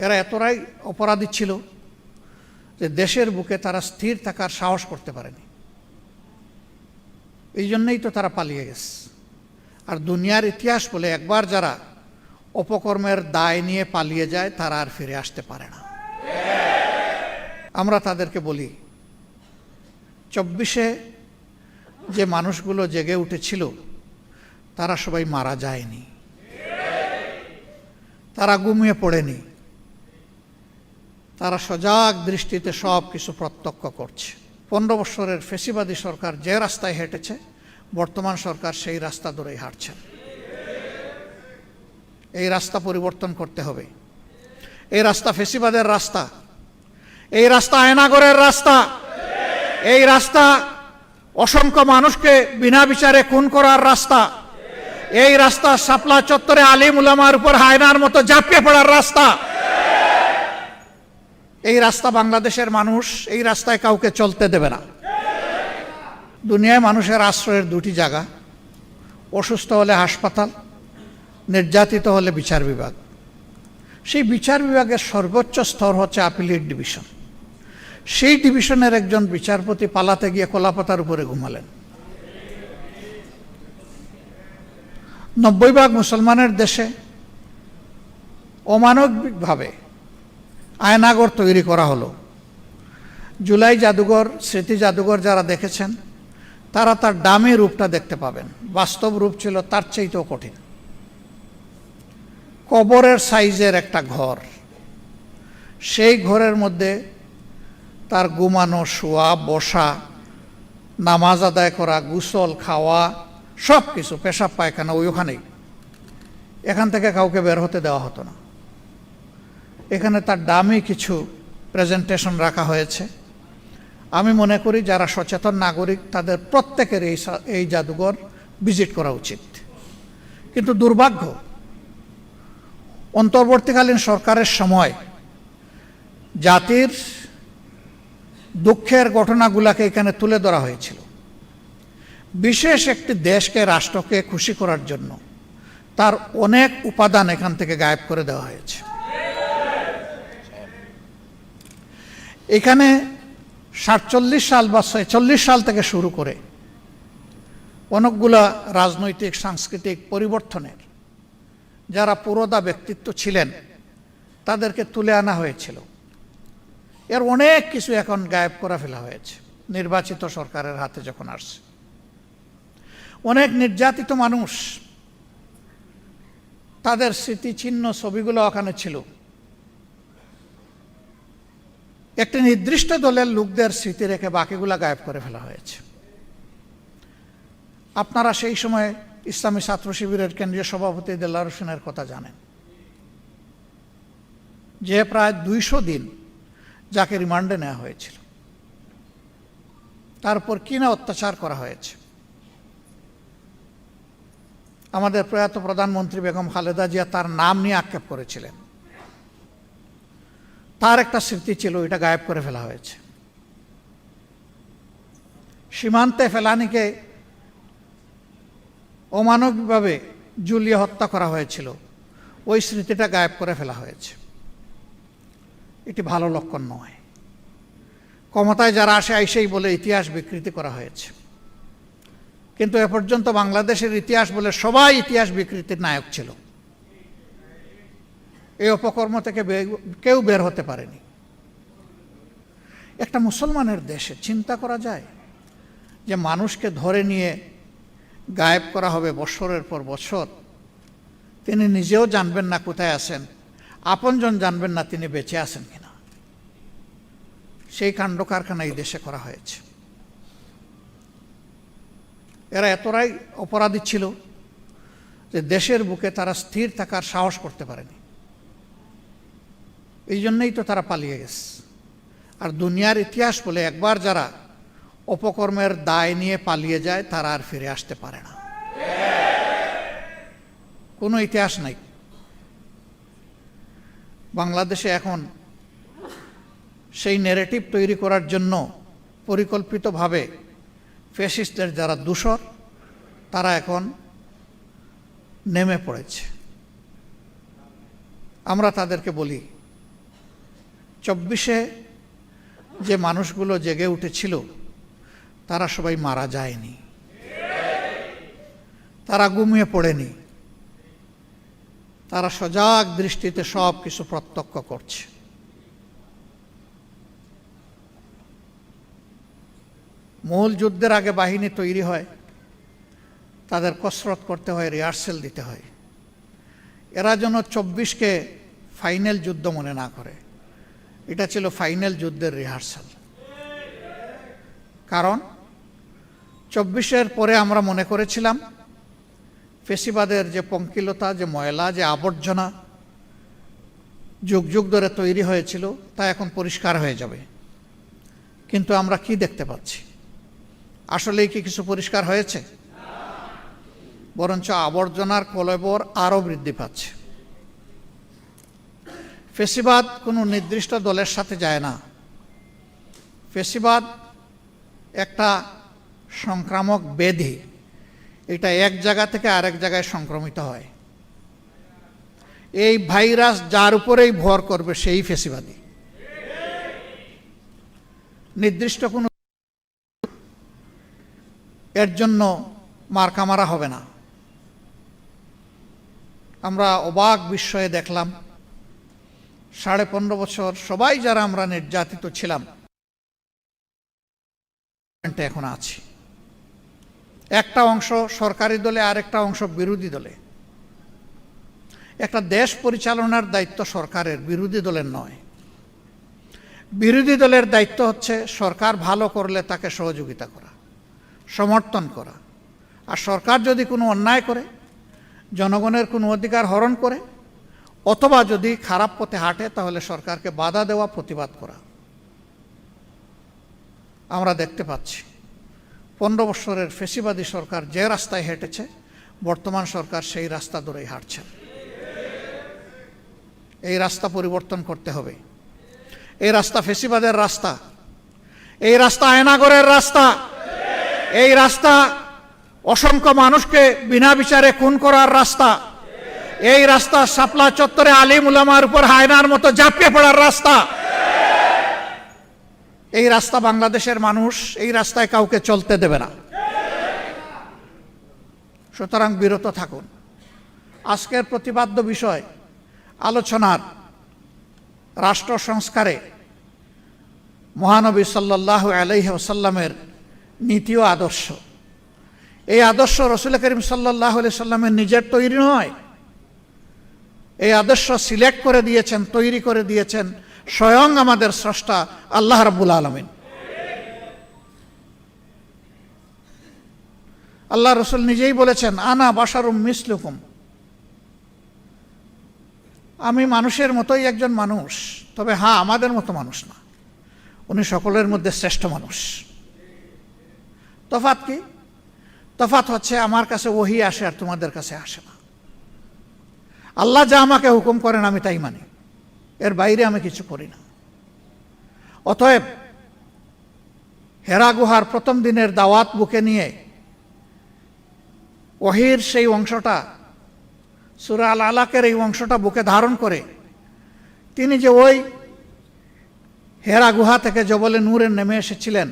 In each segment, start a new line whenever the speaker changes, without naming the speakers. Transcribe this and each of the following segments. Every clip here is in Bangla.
এরা এতটাই অপরাধী ছিল যে দেশের বুকে তারা স্থির থাকার সাহস করতে পারেনি। এই জন্যই তো তারা পালিয়ে গেছে। আর দুনিয়ার ইতিহাস বলে একবার যারা অপকর্মের দায় নিয়ে পালিয়ে যায় তারা আর ফিরে আসতে পারে না। আমরা তাদেরকে বলি 24-এ যে মানুষগুলো জেগে উঠেছিল তারা সবাই মারা যায়নি, তারা ঘুমিয়ে পড়েনি, তারা সজাগ দৃষ্টিতে সব কিছু প্রত্যক্ষ করছে। 15 বছরের ফ্যাসিবাদী সরকার যে রাস্তায় হেঁটেছে বর্তমান সরকার সেই রাস্তা ধরেই হাঁটছে। এই রাস্তা পরিবর্তন করতে হবে। এই রাস্তা ফ্যাসিবাদের রাস্তা, এই রাস্তা আয়নাগরের রাস্তা, এই রাস্তা অসংখ্য মানুষকে বিনা বিচারে খুন করার রাস্তা, এই রাস্তা শাপলা চত্বরে আলিম উলামার উপর হায়নার মতো ঝাঁপিয়ে পড়ার রাস্তা। এই রাস্তা বাংলাদেশের মানুষ এই রাস্তায় কাউকে চলতে দেবে না। দুনিয়ায় মানুষের আশ্রয়ের দুটি জায়গা, অসুস্থ হলে হাসপাতাল, নির্যাতিত হলে বিচার বিভাগ। সেই বিচার বিভাগের সর্বোচ্চ স্তর হচ্ছে আপিলেট ডিভিশন। সেই ডিভিশনের একজন বিচারপতি পালাতে গিয়ে কলাপাতার উপরে ঘুমালেন। 90% মুসলমানের দেশে অমানবিকভাবে আয়নাগর তৈরি করা হলো। জুলাই জাদুঘর, স্মৃতি জাদুঘর যারা দেখেছেন তারা তার দামি রূপটা দেখতে পাবেন। বাস্তব রূপ ছিল তার চাইতেও কঠিন। কবরের সাইজের একটা ঘর, সেই ঘরের মধ্যে তার ঘুমানো, শোয়া, বসা, নামাজ আদায় করা, গোসল, খাওয়া, সব কিছু, পেশাব পায়খানা ওইখানেই। এখান থেকে কাউকে বের হতে দেওয়া হতো না। এখানে তার দামি কিছু প্রেজেন্টেশন রাখা হয়েছে। আমি মনে করি যারা সচেতন নাগরিক তাদের প্রত্যেকের এই জাদুঘর ভিজিট করা উচিত। কিন্তু দুর্ভাগ্য, অন্তর্বর্তীকালীন সরকারের সময় জাতির দুঃখের ঘটনাগুলোকে এখানে তুলে ধরা হয়েছিল। বিশেষ একটি দেশকে, রাষ্ট্রকে খুশি করার জন্য তার অনেক উপাদান এখান থেকে গায়েব করে দেওয়া হয়েছে। এখানে 47 সাল বা 46 সাল থেকে শুরু করে অনেকগুলা রাজনৈতিক সাংস্কৃতিক পরিবর্তনের যারা পুরোদা ব্যক্তিত্ব ছিলেন তাদেরকে তুলে আনা হয়েছিল। এর অনেক কিছু এখন গায়েব করে ফেলা হয়েছে নির্বাচিত সরকারের হাতে যখন আসছে। অনেক নির্যাতিত মানুষ, তাদের স্মৃতিচিহ্ন ছবিগুলো ওখানে ছিল। একটি নির্দিষ্ট দলের লোকদের স্মৃতি রেখে বাকিগুলা গায়েব করে ফেলা হয়েছে। আপনারা সেই সময় ইসলামী ছাত্র শিবিরের কেন্দ্রীয় সভাপতি দেলাওয়ার হোসেনের কথা জানেন, যে প্রায় 200 দিন যাকে রিমান্ডে নেওয়া হয়েছিল, তারপর কি না অত্যাচার করা হয়েছে। আমাদের প্রয়াত প্রধানমন্ত্রী বেগম খালেদা জিয়া তার নাম নিয়ে আক্ষেপ করেছিলেন। তার একটা স্মৃতি ছিল, এটা গায়েব করে ফেলা হয়েছে। সীমান্তে ফেলানিকে অমানবিকভাবে ঝুলিয়ে হত্যা করা হয়েছিল, ওই স্মৃতিটা গায়েব করে ফেলা হয়েছে। এটি ভালো লক্ষণ নয়। ক্ষমতায় যারা আসে আইসেই বলে ইতিহাস বিকৃতি করা হয়েছে, কিন্তু এ পর্যন্ত বাংলাদেশের ইতিহাস বলে সবাই ইতিহাস বিকৃতির নায়ক ছিল। এই অপকর্ম থেকে কেউ বের হতে পারেনি। একটা মুসলমানের দেশে চিন্তা করা যায় যে মানুষকে ধরে নিয়ে গায়েব করা হবে বছরের পর বছর। তিনি নিজেও জানবেন না কোথায় আছেন, আপনজন জানবেন না তিনি বেঁচে আছেন কিনা। সেই কাণ্ড কারখানা এই দেশে করা হয়েছে। এরা এতটাই অপরাধী ছিল যে দেশের বুকে তারা স্থির থাকার সাহস করতে পারেনি। এই জন্যই তো তারা পালিয়ে গেছে। আর দুনিয়ার ইতিহাস বলে একবার যারা অপকর্মের দায় নিয়ে পালিয়ে যায় তারা আর ফিরে আসতে পারে না। কোনো ইতিহাস নাই। বাংলাদেশে এখন সেই ন্যারেটিভ তৈরি করার জন্য পরিকল্পিতভাবে ফ্যাসিস্টদের যারা দূষর তারা এখন নেমে পড়েছে। আমরা তাদেরকে বলি 24-এ যে মানুষগুলো জেগে উঠেছিল তারা সবাই মারা যায়নি, তারা ঘুমিয়ে পড়েনি, তারা সজাগ দৃষ্টিতে সব কিছু প্রত্যক্ষ করছে। মূল যুদ্ধের আগে বাহিনী তৈরি হয়, তাদের কসরত করতে হয়, রিহার্সেল দিতে হয়। এরা যেন 24-কে ফাইনাল যুদ্ধ মনে না করে, এটা ছিল ফাইনাল যুদ্ধের রিহার্সাল। কারণ 24-এর পরে আমরা মনে করেছিলাম ফেসিবাদের যে পঙ্কিলতা, যে ময়লা, যে আবর্জনা যুগ যুগ ধরে তৈরি হয়েছিল তা এখন পরিষ্কার হয়ে যাবে। কিন্তু আমরা কি দেখতে পাচ্ছি? আসলেই কি কিছু পরিষ্কার হয়েছে? বরঞ্চ আবর্জনার কলেবর আরও বৃদ্ধি পাচ্ছে। ফেসিবাদ কোনো নির্দিষ্ট দলের সাথে যায় না। ফেসিবাদ একটা সংক্রামক ব্যাধি, এটা এক জায়গা থেকে আরেক জায়গায় সংক্রমিত হয়। এই ভাইরাস যার উপরেই ভর করবে সেই ফেসিবাদী। নির্দিষ্ট কোনো এর জন্য মার্কা মারা হবে না। আমরা অবাক বিস্ময়ে দেখলাম 15.5 বছর সবাই যারা আমরা নির্যাতিত ছিলাম এখন আছি। একটা অংশ সরকারি দলে, আরেকটা অংশ বিরোধী দলে। একটা দেশ পরিচালনার দায়িত্ব সরকারের, বিরোধী দলের নয়। বিরোধী দলের দায়িত্ব হচ্ছে সরকার ভালো করলে তাকে সহযোগিতা করা, সমর্থন করা। আর সরকার যদি কোনো অন্যায় করে, জনগণের কোনো অধিকার হরণ করে, অথবা যদি খারাপ পথে হাঁটে, তাহলে সরকারকে বাধা দেওয়া, প্রতিবাদ করা। আমরা দেখতে পাচ্ছি 15 বছরের ফেসিবাদী সরকার যে রাস্তায় হেঁটেছে, বর্তমান সরকার সেই রাস্তা ধরেই হাঁটছে। এই রাস্তা পরিবর্তন করতে হবে। এই রাস্তা ফেসিবাদের রাস্তা, এই রাস্তা আয়নাগরের রাস্তা, এই রাস্তা অসংখ্য মানুষকে বিনা বিচারে খুন করার রাস্তা, এই রাস্তা শাপলা চত্বরে আলিম উলামার উপর হায়নার মতো ঝাঁপিয়ে পড়ার রাস্তা। এই রাস্তা বাংলাদেশের মানুষ এই রাস্তায় কাউকে চলতে দেবে না। সুতরাং বিরত থাকুন। আজকের প্রতিপাদ্য বিষয় আলোচনার রাষ্ট্র সংস্কারে মহানবী সাল্লাল্লাহু আলাইহি ওয়াসাল্লামের নীতি ও আদর্শ। এই আদর্শ রাসূল করিম সাল্লাল্লাহু আলাইহি ওয়াসাল্লামের নিজের তৈরি নয়। এই আদর্শ সিলেক্ট করে দিয়েছেন, তৈরি করে দিয়েছেন স্বয়ং আমাদের স্রষ্টা আল্লাহ রাব্বুল আলামিন। আল্লাহ রাসূল নিজেই বলেছেন, আনা বাশারুম মিসলুকুম, আমি মানুষের মতোই একজন মানুষ, তবে হ্যাঁ আমাদের মতো মানুষ না। উনি সকলের মধ্যে শ্রেষ্ঠ মানুষ। তফাৎ কি? তফাৎ হচ্ছে আমার কাছে ওহী আসে আর তোমাদের কাছে আসে না। আল্লাহ যা আমাকে হুকুম করেন আমি তাই মানি, এর বাইরে আমি কিছু করি না। অতএব হেরা গুহার প্রথম দিনের দাওয়াত বুকে নিয়ে ওহীর সেই অংশটা, সূরা আল আলাকের এই অংশটা বুকে ধারণ করে তিনি যে ওই হেরা গুহা থেকে জবলে নূরে নেমে এসেছিলেন,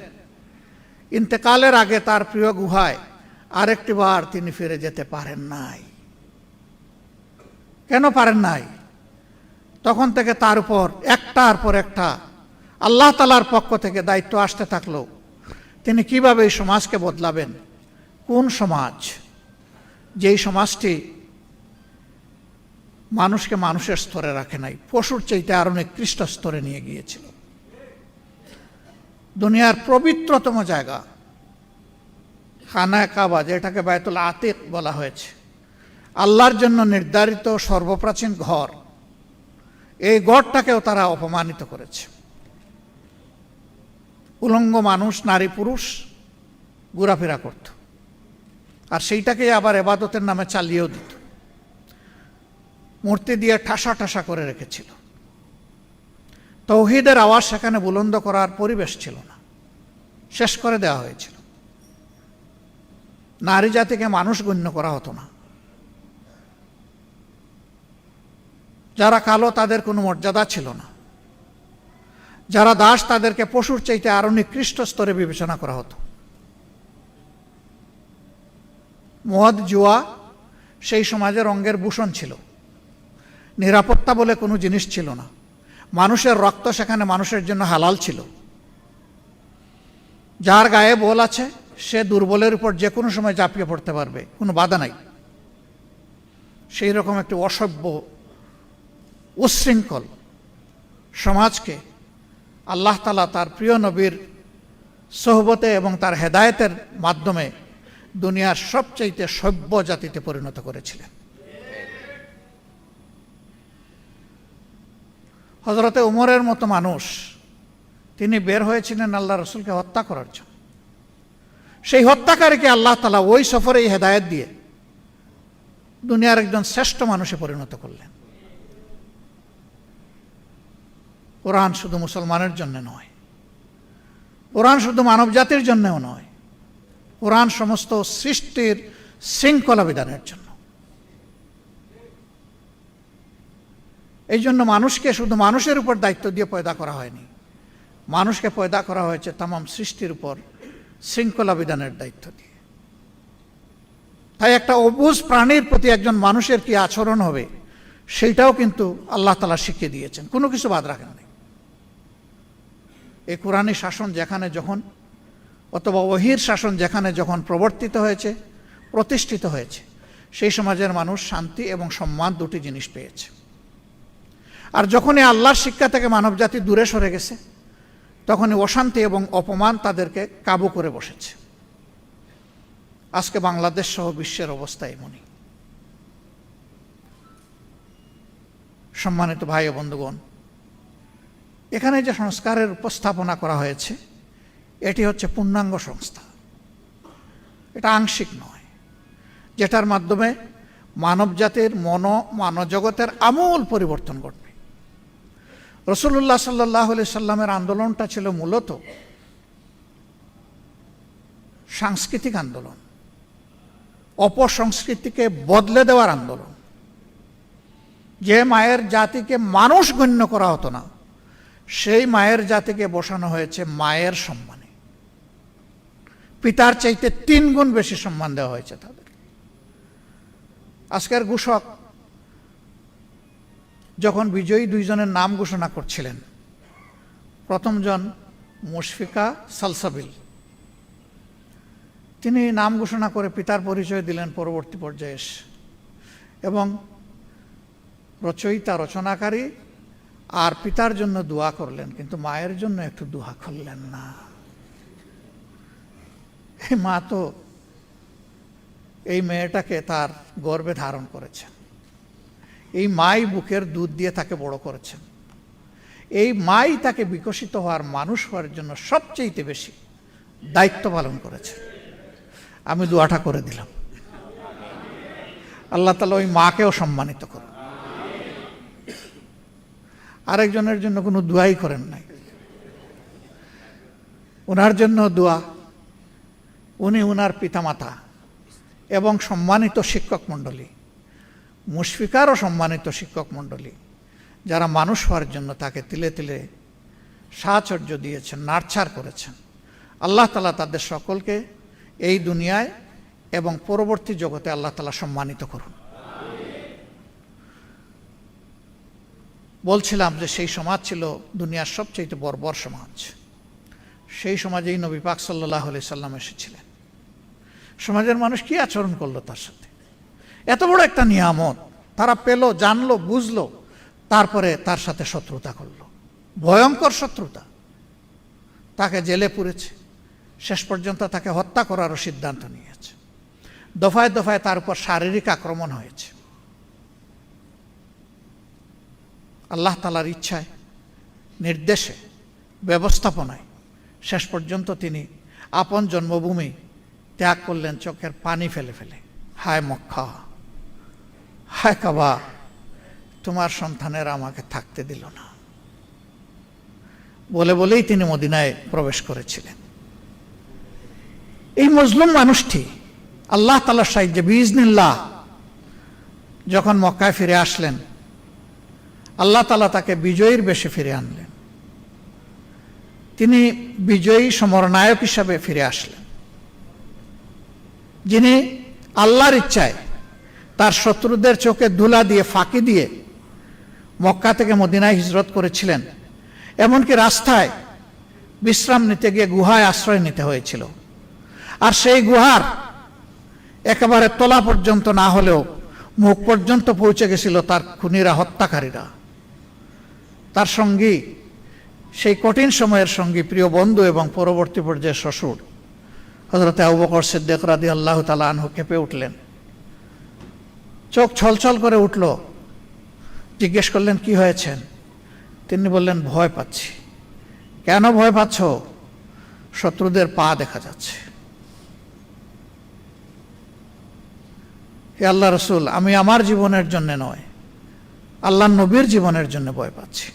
ইন্তেকালের আগে তার প্রিয় গুহায় আরেকটি বার তিনি ফিরে যেতে পারেন নাই। কেন পারেন নাই? তখন থেকে তার উপর একটার পর একটা আল্লাহ তাআলার পক্ষ থেকে দায়িত্ব আসতে থাকলো। তিনি কিভাবে এই সমাজকে বদলাবেন। কোন সমাজ? যেই সমাজটি মানুষকে মানুষের স্তরে রাখে নাই, পশুর চাইতে আরো নিকৃষ্ট স্তরে নিয়ে গিয়েছিল। দুনিয়ার পবিত্রতম জায়গা খানায়ে কাবা, যেটাকে বায়তুল আতিক বলা হয়েছে, আল্লাহর জন্য নির্ধারিত সর্বপ্রাচীন ঘর, এই ঘরটাকেও তারা অপমানিত করেছে। উলঙ্গ মানুষ, নারী পুরুষ ঘোরাফেরা করত, আর সেইটাকে আবার ইবাদতের নামে চালিয়েও দিত। মূর্তি দিয়ে ঠাসা ঠাসা করে রেখেছিল। তাওহীদের আওয়াজ সেখানে বুলন্দ করার পরিবেশ ছিল না, শেষ করে দেওয়া হয়েছিল। নারী জাতিকে মানুষ গণ্য করা হতো না। যারা কালো তাদের কোনো মর্যাদা ছিল না। যারা দাস তাদেরকে পশুর চাইতে আরো নিকৃষ্ট স্তরে বিবেচনা করা হতো। মদ জুয়া সেই সমাজের রঙের ভূষণ ছিল। নিরাপত্তা বলে কোনো জিনিস ছিল না। মানুষের রক্ত সেখানে মানুষের জন্য হালাল ছিল। যার গায়ে বল আছে সে দুর্বলের উপর যে কোনো সময় ঝাঁপিয়ে পড়তে পারবে, কোনো বাধা নাই। সেই রকম একটি অসভ্য উচ্ছৃঙ্খল সমাজকে আল্লাহ তাআলা তার প্রিয় নবীর সোহবতে এবং তার হেদায়েতের মাধ্যমে দুনিয়ার সবচাইতে সভ্য জাতিতে পরিণত করেছিলেন। হযরতে উমরের মতো মানুষ, তিনি বের হয়েছিলেন আল্লাহ রসুলকে হত্যা করার জন্য। সেই হত্যাকারীকে আল্লাহ তাআলা ওই সফরে হেদায়েত দিয়ে দুনিয়ার একজন শ্রেষ্ঠ মানুষে পরিণত করলেন। কোরআন শুধু মুসলমানের জন্য নয়, কোরআন শুধু মানব জাতির জন্যও নয়, কোরআন সমস্ত সৃষ্টির শৃঙ্খলা বিধানের জন্য। এই জন্য মানুষকে শুধু মানুষের উপর দায়িত্ব দিয়ে পয়দা করা হয়নি, মানুষকে পয়দা করা হয়েছে তামাম সৃষ্টির উপর শৃঙ্খলা বিধানের দায়িত্ব দিয়ে। তাই একটা অবুঝ প্রাণীর প্রতি একজন মানুষের কি আচরণ হবে সেইটাও কিন্তু আল্লাহ তাআলা শিখিয়ে দিয়েছেন, কোনো কিছু বাদ রাখেন নাই। এই কোরআনী শাসন যেখানে যখন, অথবা ওহীর শাসন যেখানে যখন প্রবর্তিত হয়েছে, প্রতিষ্ঠিত হয়েছে, সেই সমাজের মানুষ শান্তি এবং সম্মান দুটি জিনিস পেয়েছে। আর যখনই আল্লাহর শিক্ষা থেকে মানবজাতি দূরে সরে গেছে, তখনই অশান্তি এবং অপমান তাদেরকে কাবু করে বসেছে। আজকে বাংলাদেশ সহ বিশ্বের অবস্থা এমনই। সম্মানিত ভাই ও বন্ধুগণ, এখানে যে সংস্কারের উপস্থাপনা করা হয়েছে এটি হচ্ছে পূর্ণাঙ্গ সংস্থা, এটা আংশিক নয়, যেটার মাধ্যমে মানবজাতির মানবজগতের আমূল পরিবর্তন ঘটবে। রাসূলুল্লাহ সাল্লাল্লাহু আলাইহি সাল্লামের আন্দোলনটা ছিল মূলত সাংস্কৃতিক আন্দোলন, অপসংস্কৃতিকে বদলে দেওয়ার আন্দোলন। যে মায়ের জাতিকে মানুষ গণ্য করা হতো না, সেই মায়ের জাতিকে বসানো হয়েছে মায়ের সম্মানে। পিতার চাইতে 3 গুণ বেশি সম্মান দেওয়া হয়েছে তাদের। আজকের ঘোষক যখন বিজয়ী 2 জনের নাম ঘোষণা করছিলেন, প্রথম জন মুশফিকা সালসাবিল, তিনি নাম ঘোষণা করে পিতার পরিচয় দিলেন পরবর্তী পর্যায়ে এসে, এবং রচয়িতা রচনাকারী আর পিতার জন্য দোয়া করলেন, কিন্তু মায়ের জন্য একটু দোয়া করলেন না। এই মা তো এই মেয়েটাকে তার গর্ভে ধারণ করেছেন, এই মাই বুকের দুধ দিয়ে তাকে বড় করেছেন, এই মাই তাকে বিকশিত হওয়ার মানুষ হওয়ার জন্য সবচেয়ে বেশি দায়িত্ব পালন করেছে। আমি দোয়াটা করে দিলাম, আল্লাহ তাআলা ওই মাকেও সম্মানিত করুন। আরেকজনের জন্য কোনো দোয়াই করেন নাই, ওনার জন্য দোয়া। উনি ওনার পিতামাতা এবং সম্মানিত শিক্ষক মণ্ডলী, মুশফিকারও সম্মানিত শিক্ষক মণ্ডলী, যারা মানুষ হওয়ার জন্য তাকে তিলে তিলে সাহচর্য দিয়েছেন, নার্চার করেছেন। আল্লাহ তাআলা তাদের সকলকে এই দুনিয়ায় এবং পরবর্তী জগতে আল্লাহ তাআলা সম্মানিত করুন। বলছিলাম যে সেই সমাজ ছিল দুনিয়ার সবচেয়ে বর্বর সমাজ। সেই সমাজেই নবী পাক সাল্লাল্লাহু আলাইহি সাল্লাম এসেছিলেন। সমাজের মানুষ কি আচরণ করলো তার সাথে? এত বড় একটা নিয়ামত তারা পেল, জানলো, বুঝলো, তারপরে তার সাথে শত্রুতা করলো, ভয়ঙ্কর শত্রুতা। তাকে জেলে পুরেছে, শেষ পর্যন্ত তাকে হত্যা করারও সিদ্ধান্ত নিয়েছে। দফায় দফায় তার উপর শারীরিক আক্রমণ হয়েছে। আল্লাহ তাআলার ইচ্ছায়, নির্দেশে, ব্যবস্থাপনায় শেষ পর্যন্ত তিনি আপন জন্মভূমি ত্যাগ করলেন চোখের পানি ফেলে ফেলে। হায় মক্কা, হায় কাবা, তোমার সন্তানেরা আমাকে থাকতে দিল না বলে বলেই তিনি মদিনায় প্রবেশ করেছিলেন। এই মজলুম মানুষটি আল্লাহ তাআলার সাহায্যে বিইজনিল্লাহ যখন মক্কায় ফিরে আসলেন, আল্লাহ তাআলা তাকে বিজয়ীর বেশে ফিরে আনলেন। তিনি বিজয়ী সমরনায়ক হিসাবে ফিরে আসলেন, যিনি আল্লাহর ইচ্ছায় তার শত্রুদের চোখে ধুলা দিয়ে ফাঁকি দিয়ে মক্কা থেকে মদিনায় হিজরত করেছিলেন। এমনকি রাস্তায় বিশ্রাম নিতে গিয়ে গুহায় আশ্রয় নিতে হয়েছিল। আর সেই গুহার একেবারে তলা পর্যন্ত না হলেও মুখ পর্যন্ত পৌঁছে গেছিল তার খুনিরা, হত্যাকারীরা। তার সঙ্গী, সেই কঠিন সময়ের সঙ্গী, প্রিয় বন্ধু এবং পরবর্তী পর্যায়ে শ্বশুর হযরত আবু বকর সিদ্দিক রাদিয়াল্লাহু তাআলা আনহু কেঁপে উঠলেন, চোখ ছলছল করে উঠল। জিজ্ঞেস করলেন, কি হয়েছেন? তিনি বললেন, ভয় পাচ্ছি। কেন ভয় পাচ্ছ? শত্রুদের পা দেখা যাচ্ছে। হে আল্লাহ রসুল, আমি আমার জীবনের জন্য নয়, আল্লাহ নবীর জীবনের জন্য ভয় পাচ্ছি।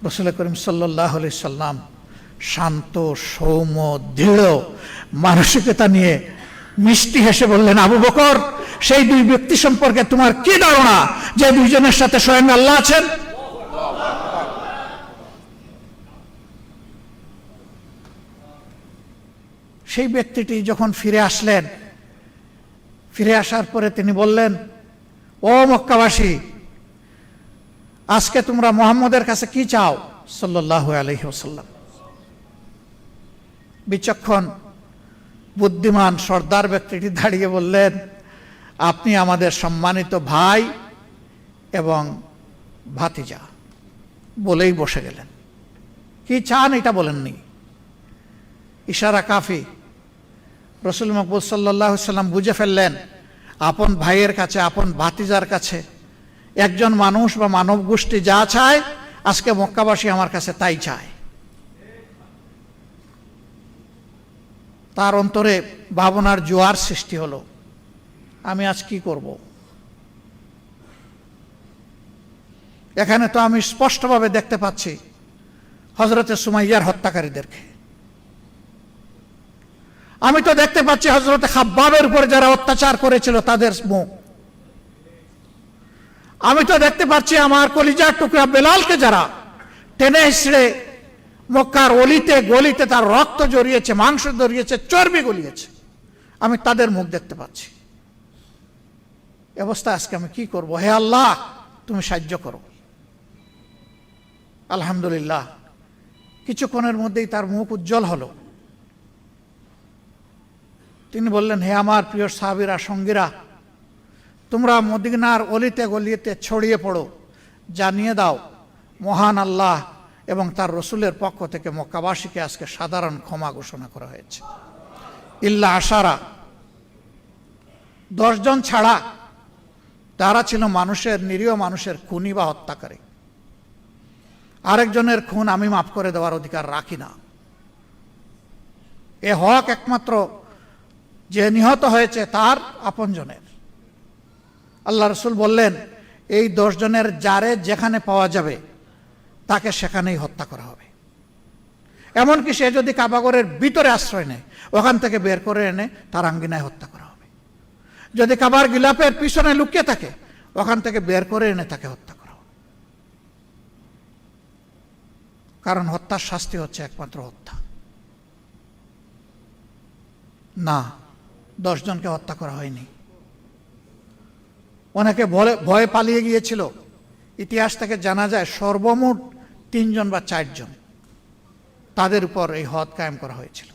রাসূল করিম সাল্লাল্লাহু আলাইহি সাল্লাম শান্ত, সৌম্য, দৃঢ় মানসিকতা নিয়ে মিষ্টি হেসে বললেন, আবু বকর, সেই দুই ব্যক্তি সম্পর্কে তোমার কি ধারণা যে দুইজনের সাথে স্বয়ং আল্লাহ আছেন? সেই ব্যক্তিটি যখন ফিরে আসলেন, ফিরে আসার পরে তিনি বললেন, ও মক্কাবাসী, আজকে তোমরা মুহাম্মদের কাছে কি চাও সাল্লাল্লাহু আলাইহি ওয়াসাল্লাম? বিচক্ষণ, বুদ্ধিমান, সর্দার ব্যক্তিটি দাঁড়িয়ে বললেন, আপনি আমাদের সম্মানিত ভাই এবং ভাতিজা, বলেই বসে গেলেন। কি চান এটা বলেননি, ইশারা কাফি। রাসূল মাকবুল সাল্লাল্লাহু আলাইহি সাল্লাম বুঝে ফেললেন, আপন ভাইয়ের কাছে, আপন ভাতিজার কাছে একজন মানুষ বা মানব গোষ্ঠী যা চায়, আজকে মক্কাবাসী আমার কাছে তাই চায়। তার অন্তরে ভাবনার জোয়ার সৃষ্টি হলো, আমি আজ কি করব? এখানে তো আমি স্পষ্টভাবে দেখতে পাচ্ছি হযরতে সুমাইয়ার হত্যাকারীদেরকে। আমি তো দেখতে পাচ্ছি হযরতে খাব্বাবের উপর যারা অত্যাচার করেছিল তাদের মুখ। আমি তো দেখতে পাচ্ছি আমার কলিজার টুকরা বেলালকে যারা টেনে হিঁচড়ে মক্কার অলিতে গলিতে তার রক্ত জড়িয়েছে, মাংস জড়িয়েছে, চর্বি গলিয়েছে, আমি তাদের মুখ দেখতে পাচ্ছি। অবস্থা আজকে আমি কি করব? হে আল্লাহ, তুমি সাহায্য করো। আলহামদুলিল্লাহ, কিছুক্ষণের মধ্যেই তার মুখ উজ্জ্বল হলো। তিনি বললেন, হে আমার প্রিয় সাহাবীরা, সঙ্গীরা, তোমরা মদিনার অলিতে গলিতে ছড়িয়ে পড়ো, জানিয়ে দাও মহান আল্লাহ এবং তার রসুলের পক্ষ থেকে মক্কাবাসীকে আজকে সাধারণ ক্ষমা ঘোষণা করা হয়েছে। ইল্লা আশারা, 10 জন ছাড়া, তারা ছিল মানুষের, নিরীহ মানুষের খুনি বা হত্যাকারী। আরেকজনের খুন আমি মাফ করে দেওয়ার অধিকার রাখি না। এ হক একমাত্র যে নিহত হয়েছে তার আপনজনের। আল্লাহ রসুল বললেন, এই 10 জনের যারে যেখানে পাওয়া যাবে তাকে সেখানেই হত্যা করা হবে। এমনকি সে যদি কাবাগরের ভিতরে আশ্রয় নেয়, ওখান থেকে বের করে এনে তার আঙ্গিনায় হত্যা করা হবে। যদি কাবার গিলাপের পিছনে লুকিয়ে থাকে, ওখান থেকে বের করে এনে তাকে হত্যা করা হবে। কারণ হত্যার শাস্তি হচ্ছে একমাত্র হত্যা। না, 10 জনকে হত্যা করা হয়নি। অনেকে ভয়ে পালিয়ে গিয়েছিল। ইতিহাস থেকে জানা যায় সর্বমোট 3 জন বা 4 জন, তাদের উপর এই হদ কায়েম করা হয়েছিল।